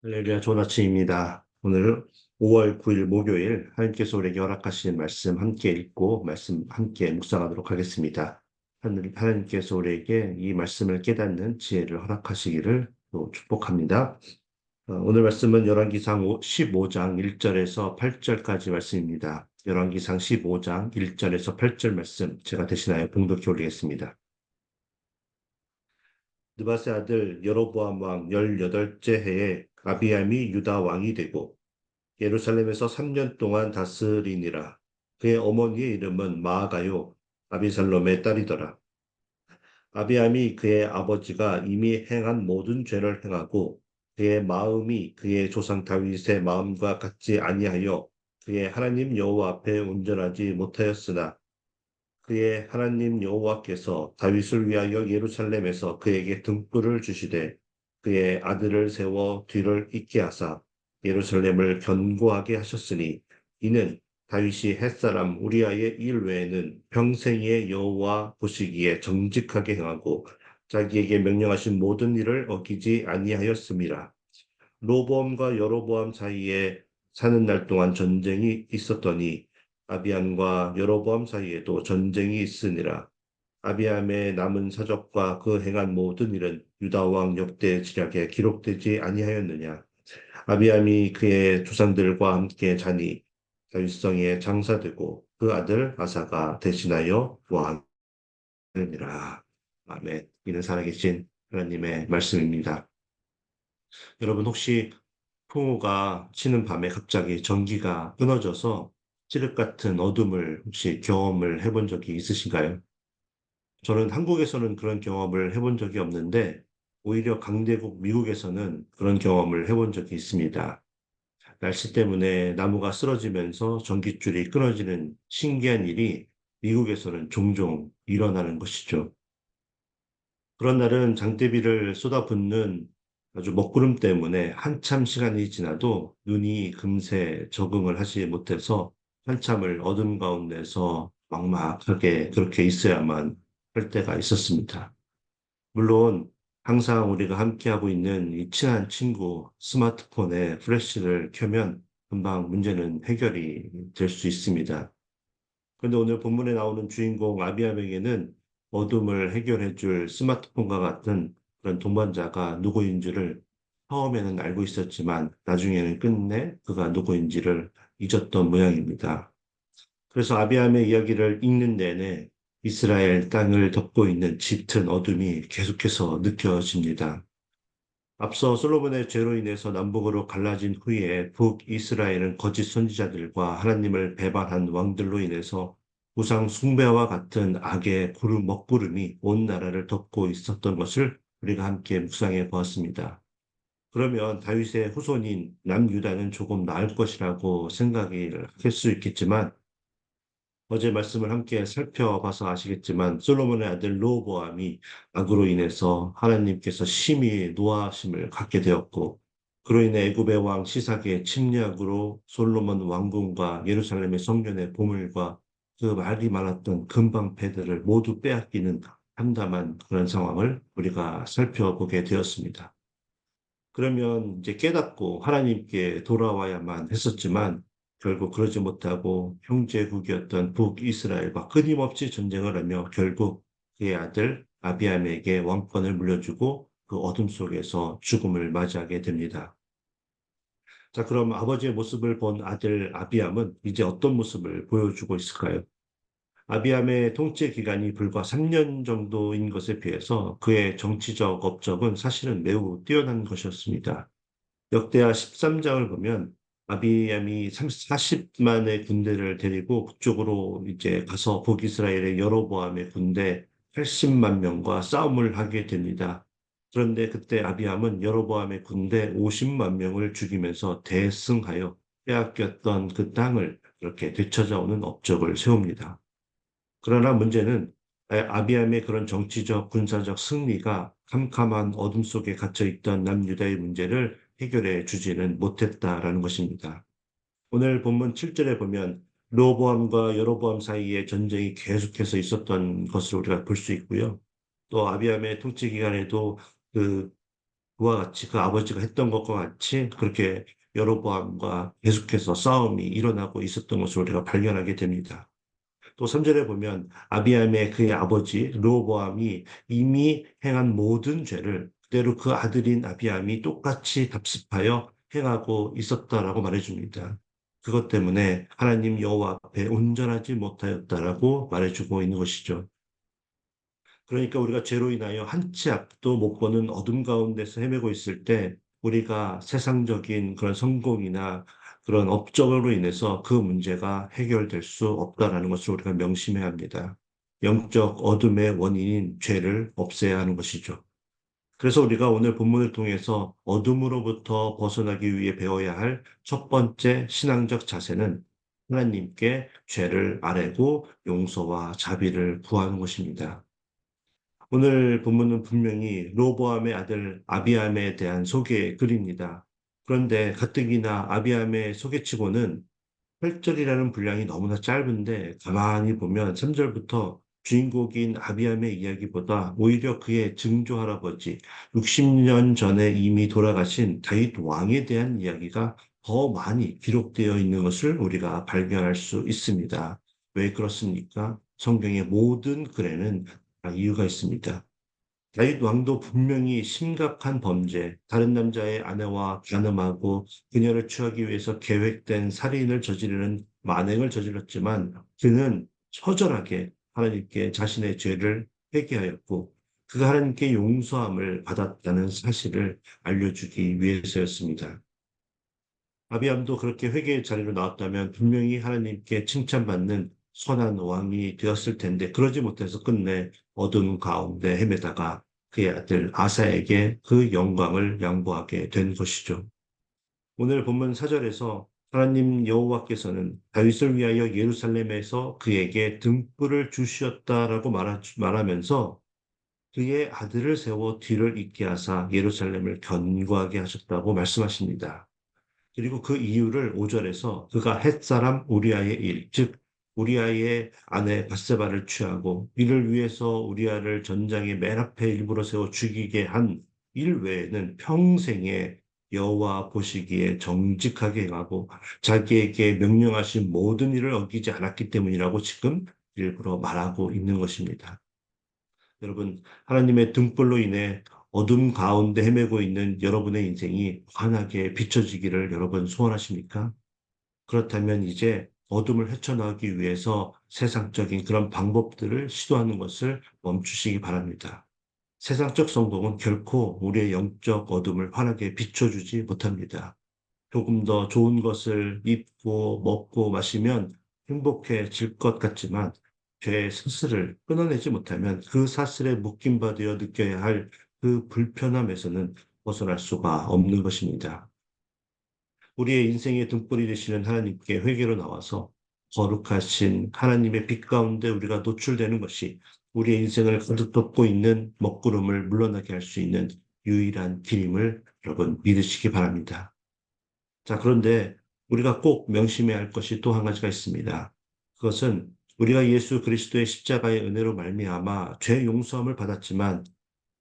할렐루야, 좋은 아침입니다. 오늘 5월 9일 목요일 하나님께서 우리에게 허락하신 말씀 함께 읽고 말씀 함께 묵상하도록 하겠습니다. 하나님께서 우리에게 이 말씀을 깨닫는 지혜를 허락하시기를 또 축복합니다. 오늘 말씀은 열왕기상 15장 1절에서 8절까지 말씀입니다. 열왕기상 15장 1절에서 8절 말씀 제가 대신하여 봉독해 올리겠습니다. 느바세 아들 여로보암 왕 18째 해에 아비암이 유다 왕이 되고 예루살렘에서 3년 동안 다스리니라. 그의 어머니의 이름은 마아가요 아비살롬의 딸이더라. 아비암이 그의 아버지가 이미 행한 모든 죄를 행하고 그의 마음이 그의 조상 다윗의 마음과 같지 아니하여 그의 하나님 여호와 앞에 온전하지 못하였으나 그의 하나님 여호와께서 다윗을 위하여 예루살렘에서 그에게 등불을 주시되 그의 아들을 세워 뒤를 잇게 하사 예루살렘을 견고하게 하셨으니 이는 다윗이 햇사람 우리아의 일 외에는 평생의 여호와 보시기에 정직하게 행하고 자기에게 명령하신 모든 일을 어기지 아니하였음이라. 로보암과 여로보암 사이에 사는 날 동안 전쟁이 있었더니 아비암과 여로보암 사이에도 전쟁이 있으니라. 아비암의 남은 사적과 그 행한 모든 일은 유다 왕 역대 지략에 기록되지 아니하였느냐. 아비암이 그의 조상들과 함께 자니 다윗성에 장사되고 그 아들 아사가 대신하여 왕하니라. 아멘. 이는 살아계신 하나님의 말씀입니다. 여러분 혹시 풍우가 치는 밤에 갑자기 전기가 끊어져서 칠흑 같은 어둠을 혹시 경험을 해본 적이 있으신가요? 저는 한국에서는 그런 경험을 해본 적이 없는데 오히려 강대국 미국에서는 그런 경험을 해본 적이 있습니다. 날씨 때문에 나무가 쓰러지면서 전기줄이 끊어지는 신기한 일이 미국에서는 종종 일어나는 것이죠. 그런 날은 장대비를 쏟아붓는 아주 먹구름 때문에 한참 시간이 지나도 눈이 금세 적응을 하지 못해서 한참을 어둠 가운데서 막막하게 그렇게 있어야만 할 때가 있었습니다. 물론 항상 우리가 함께하고 있는 이 친한 친구 스마트폰에 플래시를 켜면 금방 문제는 해결이 될 수 있습니다. 그런데 오늘 본문에 나오는 주인공 아비아백에는 어둠을 해결해 줄 스마트폰과 같은 그런 동반자가 누구인 지를 처음에는 알고 있었지만 나중에는 끝내 그가 누구인지를 잊었던 모양입니다. 그래서 아비함의 이야기를 읽는 내내 이스라엘 땅을 덮고 있는 짙은 어둠이 계속해서 느껴집니다. 앞서 솔로몬의 죄로 인해서 남북으로 갈라진 후에 북이스라엘은 거짓 선지자들과 하나님을 배반한 왕들로 인해서 우상 숭배와 같은 악의 구름 먹구름이 온 나라를 덮고 있었던 것을 우리가 함께 묵상해 보았습니다. 그러면 다윗의 후손인 남유다는 조금 나을 것이라고 생각을 할 수 있겠지만 어제 말씀을 함께 살펴봐서 아시겠지만 솔로몬의 아들 르호보암이 악으로 인해서 하나님께서 심히 노하심을 갖게 되었고 그로 인해 애굽의 왕 시삭의 침략으로 솔로몬 왕궁과 예루살렘의 성전의 보물과 그 말이 많았던 금방패들을 모두 빼앗기는 참담한 그런 상황을 우리가 살펴보게 되었습니다. 그러면 이제 깨닫고 하나님께 돌아와야만 했었지만 결국 그러지 못하고 형제국이었던 북이스라엘과 끊임없이 전쟁을 하며 결국 그의 아들 아비암에게 왕권을 물려주고 그 어둠 속에서 죽음을 맞이하게 됩니다. 자, 그럼 아버지의 모습을 본 아들 아비암은 이제 어떤 모습을 보여주고 있을까요? 아비암의 통치 기간이 불과 3년 정도인 것에 비해서 그의 정치적 업적은 사실은 매우 뛰어난 것이었습니다. 역대하 13장을 보면 아비암이 40만의 군대를 데리고 북쪽으로 이제 가서 북이스라엘의 여로보암의 군대 80만 명과 싸움을 하게 됩니다. 그런데 그때 아비암은 여로보암의 군대 50만 명을 죽이면서 대승하여 빼앗겼던 그 땅을 이렇게 되찾아오는 업적을 세웁니다. 그러나 문제는 아비암의 그런 정치적, 군사적 승리가 캄캄한 어둠 속에 갇혀 있던 남유다의 문제를 해결해 주지는 못했다라는 것입니다. 오늘 본문 7절에 보면 로보암과 여로보암 사이에 전쟁이 계속해서 있었던 것을 우리가 볼 수 있고요. 또 아비암의 통치 기간에도 그 그와 같이 그 아버지가 했던 것과 같이 그렇게 여로보암과 계속해서 싸움이 일어나고 있었던 것을 우리가 발견하게 됩니다. 또 3절에 보면 아비암의 그의 아버지 르호보암이 이미 행한 모든 죄를 그대로 그 아들인 아비암이 똑같이 답습하여 행하고 있었다라고 말해줍니다. 그것 때문에 하나님 여호와 앞에 온전하지 못하였다라고 말해주고 있는 것이죠. 그러니까 우리가 죄로 인하여 한 치 앞도 못 보는 어둠 가운데서 헤매고 있을 때 우리가 세상적인 그런 성공이나 그런 업적으로 인해서 그 문제가 해결될 수 없다라는 것을 우리가 명심해야 합니다. 영적 어둠의 원인인 죄를 없애야 하는 것이죠. 그래서 우리가 오늘 본문을 통해서 어둠으로부터 벗어나기 위해 배워야 할 첫 번째 신앙적 자세는 하나님께 죄를 아뢰고 용서와 자비를 구하는 것입니다. 오늘 본문은 분명히 로보암의 아들 아비암에 대한 소개 글입니다. 그런데 가뜩이나 아비암의 소개치고는 8절이라는 분량이 너무나 짧은데 가만히 보면 3절부터 주인공인 아비암의 이야기보다 오히려 그의 증조 할아버지 60년 전에 이미 돌아가신 다윗 왕에 대한 이야기가 더 많이 기록되어 있는 것을 우리가 발견할 수 있습니다. 왜 그렇습니까? 성경의 모든 글에는 다 이유가 있습니다. 다윗 왕도 분명히 심각한 범죄, 다른 남자의 아내와 간음하고 그녀를 취하기 위해서 계획된 살인을 저지르는 만행을 저질렀지만 그는 처절하게 하나님께 자신의 죄를 회개하였고 그가 하나님께 용서함을 받았다는 사실을 알려주기 위해서였습니다. 아비암도 그렇게 회개의 자리로 나왔다면 분명히 하나님께 칭찬받는 선한 왕이 되었을 텐데 그러지 못해서 끝내 어두운 가운데 헤매다가 그의 아들 아사에게 그 영광을 양보하게 된 것이죠. 오늘 본문 4절에서 하나님 여호와께서는 다윗을 위하여 예루살렘에서 그에게 등불을 주시었다라고 말하면서 그의 아들을 세워 뒤를 잇게 하사 예루살렘을 견고하게 하셨다고 말씀하십니다. 그리고 그 이유를 5절에서 그가 햇사람 우리아의 일, 즉 우리아의 아내 바세바를 취하고 이를 위해서 우리아를 전장의 맨 앞에 일부러 세워 죽이게 한 일 외에는 평생에 여호와 보시기에 정직하게 행하고 자기에게 명령하신 모든 일을 어기지 않았기 때문이라고 지금 일부러 말하고 있는 것입니다. 여러분, 하나님의 등불로 인해 어둠 가운데 헤매고 있는 여러분의 인생이 환하게 비춰지기를 여러분 소원하십니까? 그렇다면 이제 어둠을 헤쳐나가기 위해서 세상적인 그런 방법들을 시도하는 것을 멈추시기 바랍니다. 세상적 성공은 결코 우리의 영적 어둠을 환하게 비춰주지 못합니다. 조금 더 좋은 것을 입고 먹고 마시면 행복해질 것 같지만 죄의 사슬을 끊어내지 못하면 그 사슬에 묶임 바 되어 느껴야 할 그 불편함에서는 벗어날 수가 없는 것입니다. 우리의 인생의 등불이 되시는 하나님께 회개로 나와서 거룩하신 하나님의 빛 가운데 우리가 노출되는 것이 우리의 인생을 가득 덮고 있는 먹구름을 물러나게 할 수 있는 유일한 길임을 여러분 믿으시기 바랍니다. 자, 그런데 우리가 꼭 명심해야 할 것이 또 한 가지가 있습니다. 그것은 우리가 예수 그리스도의 십자가의 은혜로 말미암아 죄 용서함을 받았지만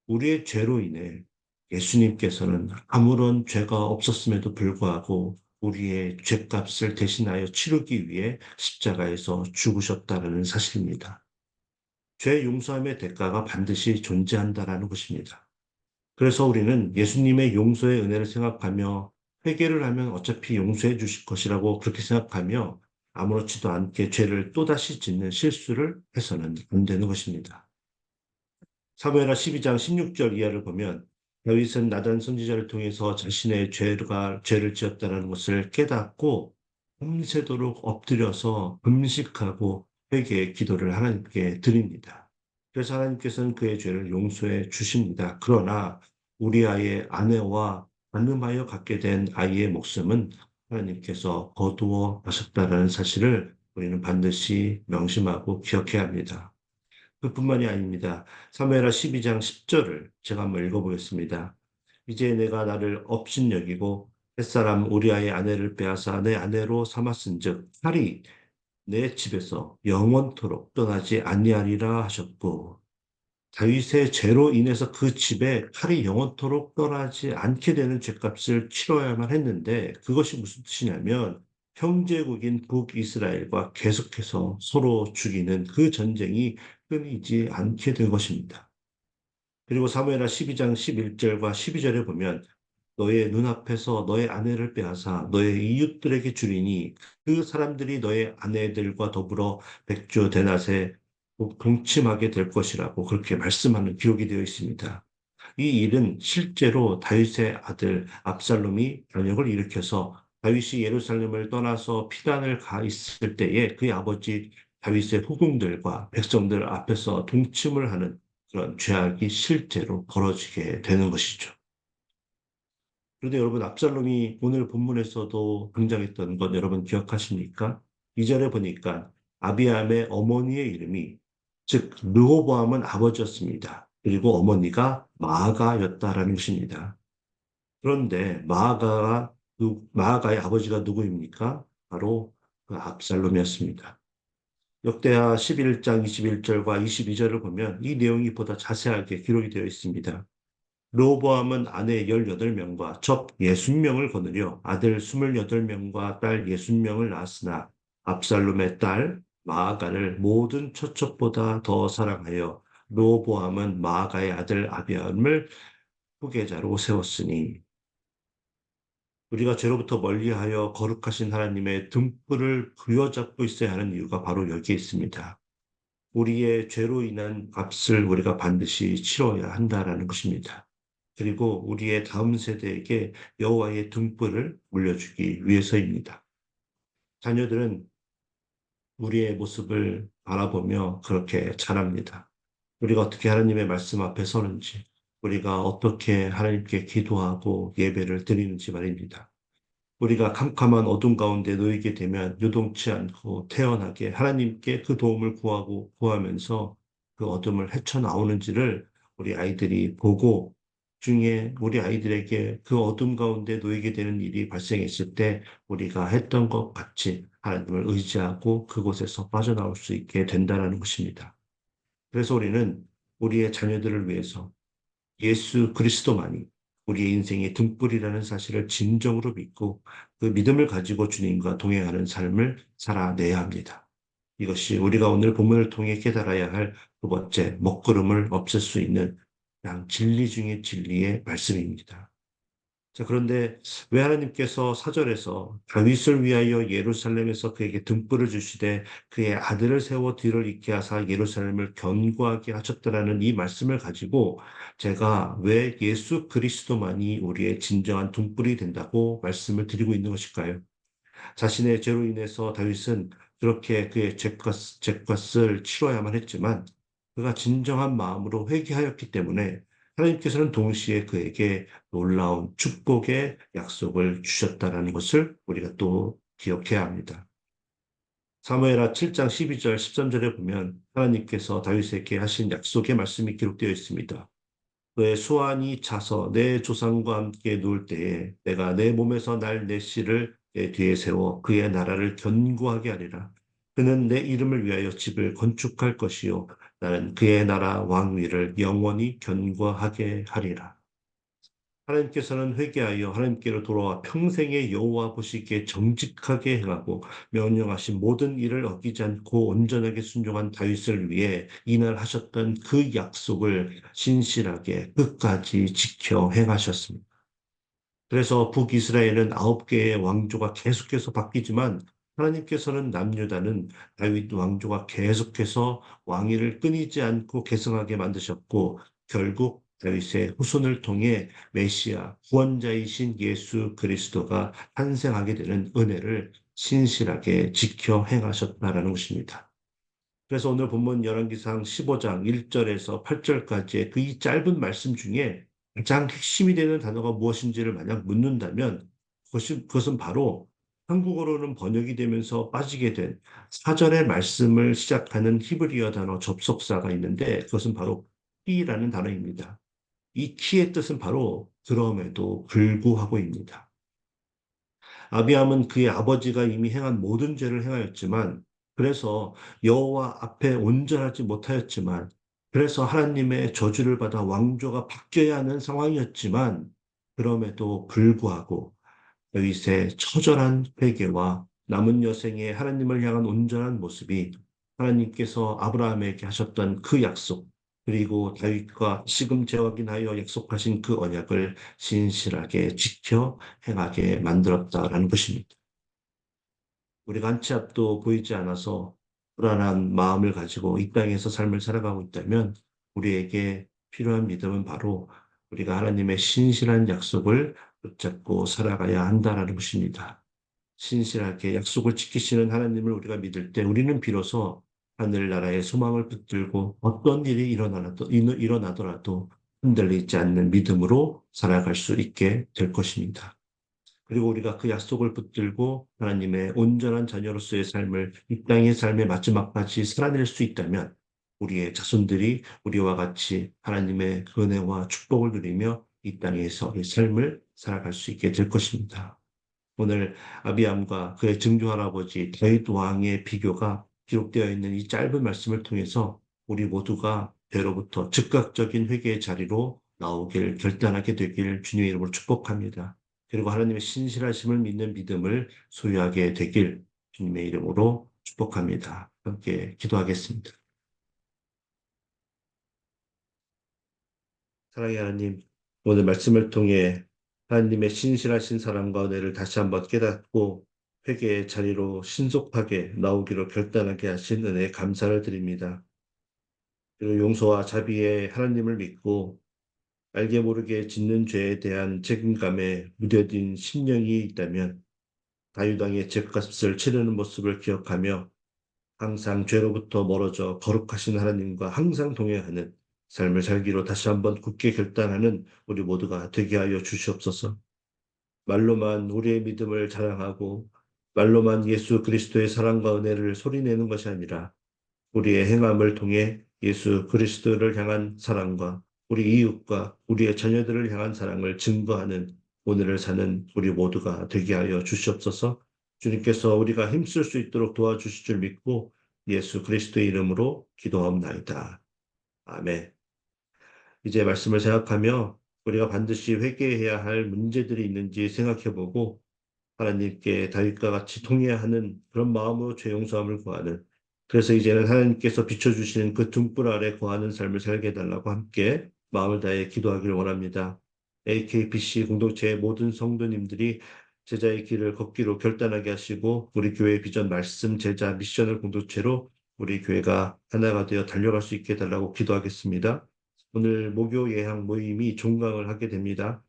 우리의 죄로 인해 예수님께서는 아무런 죄가 없었음에도 불구하고 우리의 죄값을 대신하여 치르기 위해 십자가에서 죽으셨다는 사실입니다. 죄 용서함의 대가가 반드시 존재한다라는 것입니다. 그래서 우리는 예수님의 용서의 은혜를 생각하며 회개를 하면 어차피 용서해 주실 것이라고 그렇게 생각하며 아무렇지도 않게 죄를 또다시 짓는 실수를 해서는 안 되는 것입니다. 사무엘하 12장 16절 이하를 보면 다윗은 나단 선지자를 통해서 자신의 죄를 지었다는 것을 깨닫고 밤새도록 엎드려서 금식하고 회개의 기도를 하나님께 드립니다. 그래서 하나님께서는 그의 죄를 용서해 주십니다. 그러나 우리 아이의 아내와 간음하여 갖게 된 아이의 목숨은 하나님께서 거두어 가셨다는 사실을 우리는 반드시 명심하고 기억해야 합니다. 그뿐만이 아닙니다. 사무엘하 12장 10절을 제가 한번 읽어보겠습니다. 이제 내가 나를 업신여기고 햇사람 우리아의 아내를 빼앗아 내 아내로 삼았은즉 칼이 내 집에서 영원토록 떠나지 아니하리라 하셨고 다윗의 죄로 인해서 그 집에 칼이 영원토록 떠나지 않게 되는 죄값을 치러야만 했는데 그것이 무슨 뜻이냐면 형제국인 북이스라엘과 계속해서 서로 죽이는 그 전쟁이 끊이지 않게 된 것입니다. 그리고 사무엘하 12장 11절과 12절에 보면 너의 눈앞에서 너의 아내를 빼앗아 너의 이웃들에게 주리니 그 사람들이 너의 아내들과 더불어 백주 대낮에 동침하게 될 것이라고 그렇게 말씀하는 기록이 되어 있습니다. 이 일은 실제로 다윗의 아들 압살롬이 변혁을 일으켜서 다윗이 예루살렘을 떠나서 피단을 가 있을 때에 그의 아버지 다윗의 후궁들과 백성들 앞에서 동침을 하는 그런 죄악이 실제로 벌어지게 되는 것이죠. 그런데 여러분, 압살롬이 오늘 본문에서도 등장했던 것 여러분 기억하십니까? 2절에 보니까 아비암의 어머니의 이름이 즉 르호보암은 아버지였습니다. 그리고 어머니가 마아가였다라는 것입니다. 그런데 마아가의 아버지가 누구입니까? 바로 그 압살롬이었습니다. 역대하 11장 21절과 22절을 보면 이 내용이 보다 자세하게 기록이 되어 있습니다. 르호보암은 아내 18명과 적 60명을 거느려 아들 28명과 딸 60명을 낳았으나 압살롬의 딸 마아가를 모든 처첩보다 더 사랑하여 르호보암은 마아가의 아들 아비암을 후계자로 세웠으니 우리가 죄로부터 멀리하여 거룩하신 하나님의 등불을 부여잡고 있어야 하는 이유가 바로 여기에 있습니다. 우리의 죄로 인한 값을 우리가 반드시 치러야 한다라는 것입니다. 그리고 우리의 다음 세대에게 여호와의 등불을 물려주기 위해서입니다. 자녀들은 우리의 모습을 바라보며 그렇게 자랍니다. 우리가 어떻게 하나님의 말씀 앞에 서는지, 우리가 어떻게 하나님께 기도하고 예배를 드리는지 말입니다. 우리가 캄캄한 어둠 가운데 놓이게 되면 요동치 않고 태연하게 하나님께 그 도움을 구하고 구하면서 그 어둠을 헤쳐나오는지를 우리 아이들이 보고 중에 우리 아이들에게 그 어둠 가운데 놓이게 되는 일이 발생했을 때 우리가 했던 것 같이 하나님을 의지하고 그곳에서 빠져나올 수 있게 된다는 것입니다. 그래서 우리는 우리의 자녀들을 위해서 예수 그리스도만이 우리의 인생의 등불이라는 사실을 진정으로 믿고 그 믿음을 가지고 주님과 동행하는 삶을 살아내야 합니다. 이것이 우리가 오늘 본문을 통해 깨달아야 할 두 번째 먹구름을 없앨 수 있는 그냥 진리 중의 진리의 말씀입니다. 자, 그런데 왜 하나님께서 사절에서 다윗을 위하여 예루살렘에서 그에게 등불을 주시되 그의 아들을 세워 뒤를 잇게 하사 예루살렘을 견고하게 하셨다라는 이 말씀을 가지고 제가 왜 예수 그리스도만이 우리의 진정한 등불이 된다고 말씀을 드리고 있는 것일까요? 자신의 죄로 인해서 다윗은 그렇게 그의 죄값을 치러야만 했지만 그가 진정한 마음으로 회개하였기 때문에 하나님께서는 동시에 그에게 놀라운 축복의 약속을 주셨다는 것을 우리가 또 기억해야 합니다. 사무엘하 7장 12절 13절에 보면 하나님께서 다윗에게 하신 약속의 말씀이 기록되어 있습니다. 너의 수완이 차서 내 조상과 함께 누울 때에 내가 내 몸에서 날 내 씨를 내 뒤에 세워 그의 나라를 견고하게 하리라. 그는 내 이름을 위하여 집을 건축할 것이요 나는 그의 나라 왕위를 영원히 견고하게 하리라. 하나님께서는 회개하여 하나님께로 돌아와 평생의 여호와 보시기에 정직하게 행하고 명령하신 모든 일을 어기지 않고 온전하게 순종한 다윗을 위해 이날 하셨던 그 약속을 신실하게 끝까지 지켜 행하셨습니다. 그래서 북이스라엘은 9개의 왕조가 계속해서 바뀌지만 하나님께서는 남유다는 다윗 왕조가 계속해서 왕위를 끊이지 않고 계승하게 만드셨고 결국 다윗의 후손을 통해 메시아 구원자이신 예수 그리스도가 탄생하게 되는 은혜를 신실하게 지켜 행하셨다라는 것입니다. 그래서 오늘 본문 열왕기상 15장 1절에서 8절까지의 그 이 짧은 말씀 중에 가장 핵심이 되는 단어가 무엇인지를 만약 묻는다면 그것은 바로 한국어로는 번역이 되면서 빠지게 된 사전의 말씀을 시작하는 히브리어 단어 접속사가 있는데 그것은 바로 키라는 단어입니다. 이 키의 뜻은 바로 그럼에도 불구하고입니다. 아비암은 그의 아버지가 이미 행한 모든 죄를 행하였지만 그래서 여호와 앞에 온전하지 못하였지만 그래서 하나님의 저주를 받아 왕조가 바뀌어야 하는 상황이었지만 그럼에도 불구하고 다윗의 처절한 회개와 남은 여생의 하나님을 향한 온전한 모습이 하나님께서 아브라함에게 하셨던 그 약속, 그리고 다윗과 시금제 확인하여 약속하신 그 언약을 신실하게 지켜 행하게 만들었다라는 것입니다. 우리가 한 치 앞도 보이지 않아서 불안한 마음을 가지고 이 땅에서 삶을 살아가고 있다면 우리에게 필요한 믿음은 바로 우리가 하나님의 신실한 약속을 붙잡고 살아가야 한다라는 것입니다. 신실하게 약속을 지키시는 하나님을 우리가 믿을 때 우리는 비로소 하늘나라의 소망을 붙들고 어떤 일이 일어나더라도 흔들리지 않는 믿음으로 살아갈 수 있게 될 것입니다. 그리고 우리가 그 약속을 붙들고 하나님의 온전한 자녀로서의 삶을 이 땅의 삶의 마지막까지 살아낼 수 있다면 우리의 자손들이 우리와 같이 하나님의 은혜와 축복을 누리며 이 땅에서 이 삶을 살아갈 수 있게 될 것입니다. 오늘 아비암과 그의 증조 할아버지 다윗 왕의 비교가 기록되어 있는 이 짧은 말씀을 통해서 우리 모두가 배로부터 즉각적인 회개의 자리로 나오길 결단하게 되길 주님의 이름으로 축복합니다. 그리고 하나님의 신실하심을 믿는 믿음을 소유하게 되길 주님의 이름으로 축복합니다. 함께 기도하겠습니다. 사랑의 하나님, 오늘 말씀을 통해 하나님의 신실하신 사랑과 은혜를 다시 한번 깨닫고 회개의 자리로 신속하게 나오기로 결단하게 하신 은혜에 감사를 드립니다. 그리고 용서와 자비의 하나님을 믿고 알게 모르게 짓는 죄에 대한 책임감에 무뎌진 심령이 있다면 다유당의 죄값을 치르는 모습을 기억하며 항상 죄로부터 멀어져 거룩하신 하나님과 항상 동행하는 삶을 살기로 다시 한번 굳게 결단하는 우리 모두가 되게 하여 주시옵소서. 말로만 우리의 믿음을 자랑하고 말로만 예수 그리스도의 사랑과 은혜를 소리내는 것이 아니라 우리의 행함을 통해 예수 그리스도를 향한 사랑과 우리 이웃과 우리의 자녀들을 향한 사랑을 증거하는 오늘을 사는 우리 모두가 되게 하여 주시옵소서. 주님께서 우리가 힘쓸 수 있도록 도와주실 줄 믿고 예수 그리스도의 이름으로 기도하옵나이다. 아멘. 이제 말씀을 생각하며 우리가 반드시 회개해야 할 문제들이 있는지 생각해보고 하나님께 다윗과 같이 통회하는 그런 마음으로 죄 용서함을 구하는 그래서 이제는 하나님께서 비춰주시는 그 등불 아래 거하는 삶을 살게 해달라고 함께 마음을 다해 기도하기를 원합니다. AKPC 공동체의 모든 성도님들이 제자의 길을 걷기로 결단하게 하시고 우리 교회 비전 말씀 제자 미션을 공동체로 우리 교회가 하나가 되어 달려갈 수 있게 해달라고 기도하겠습니다. 오늘 목요 예향 모임이 종강을 하게 됩니다.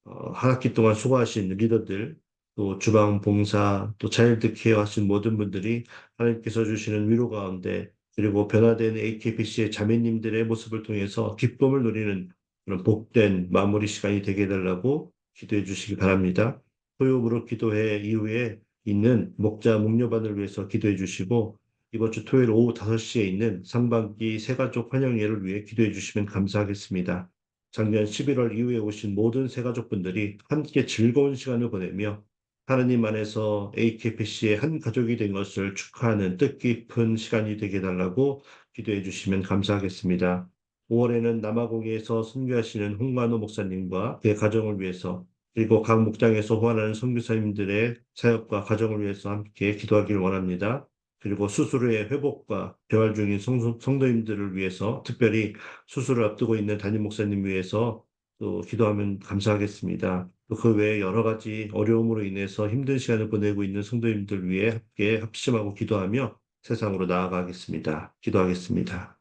한 학기 동안 수고하신 리더들, 또 주방 봉사, 또 차일드 케어 하신 모든 분들이 하나님께서 주시는 위로 가운데 그리고 변화된 AKPC의 자매님들의 모습을 통해서 기쁨을 누리는 그런 복된 마무리 시간이 되게 해달라고 기도해 주시기 바랍니다. 토요일으로 기도회 이후에 있는 목자 목료반을 위해서 기도해 주시고 이번 주 토요일 오후 5시에 있는 상반기 새가족 환영회를 위해 기도해 주시면 감사하겠습니다. 작년 11월 이후에 오신 모든 새가족분들이 함께 즐거운 시간을 보내며 하나님 안에서 AKPC의 한 가족이 된 것을 축하하는 뜻깊은 시간이 되게 해달라고 기도해 주시면 감사하겠습니다. 5월에는 남아공에서 선교하시는 홍만호 목사님과 그의 가정을 위해서 그리고 각 목장에서 후원하는 선교사님들의 사역과 가정을 위해서 함께 기도하기를 원합니다. 그리고 수술 후의 회복과 재활 중인 성도님들을 위해서 특별히 수술을 앞두고 있는 담임 목사님 위해서 또 기도하면 감사하겠습니다. 또 그 외에 여러 가지 어려움으로 인해서 힘든 시간을 보내고 있는 성도님들 위해 함께 합심하고 기도하며 세상으로 나아가겠습니다. 기도하겠습니다.